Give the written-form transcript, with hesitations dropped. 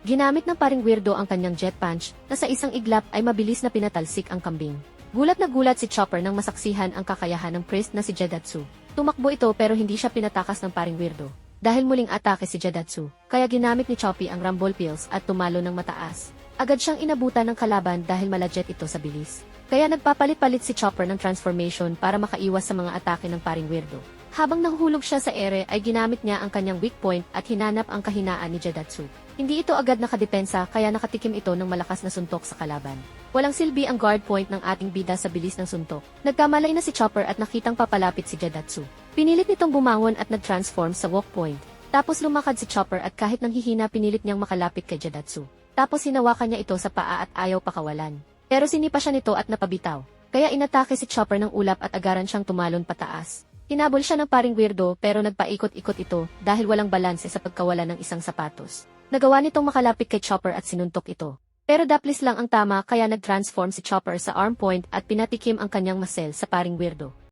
Ginamit ng paring weirdo ang kanyang jet punch na sa isang iglap ay mabilis na pinatalsik ang kambing. Gulat na gulat si Chopper nang masaksihan ang kakayahan ng priest na si Jadatsu. Tumakbo ito pero hindi siya pinatakas ng paring weirdo. Dahil muling atake si Jadatsu, kaya ginamit ni Choppy ang Rumble Pills at tumalo ng mataas. Agad siyang inabutan ng kalaban dahil malajet ito sa bilis. Kaya nagpapalit-palit si Chopper ng transformation para makaiwas sa mga atake ng paring weirdo. Habang nahuhulog siya sa ere ay ginamit niya ang kanyang weak point at hinanap ang kahinaan ni Jadatsu. Hindi ito agad nakadepensa kaya nakatikim ito ng malakas na suntok sa kalaban. Walang silbi ang guard point ng ating bida sa bilis ng suntok. Nagkamalay na si Chopper at nakitang papalapit si Jadatsu. Pinilit nitong bumangon at nag-transform sa walk point. Tapos lumakad si Chopper at kahit nanghihina pinilit niyang makalapit kay Jadatsu. Tapos hinawakan niya ito sa paa at ayaw pakawalan. Pero sinipa siya nito at napabitaw. Kaya inatake si Chopper ng ulap at agaran siyang tumalon pataas. Hinabol siya ng paring weirdo pero nagpaikot-ikot ito dahil walang balanse sa pagkawala ng isang sapatos. Nagawa nitong makalapit kay Chopper at sinuntok ito. Pero daplis lang ang tama kaya nag-transform si Chopper sa arm point at pinatikim ang kanyang muscle sa paring weirdo.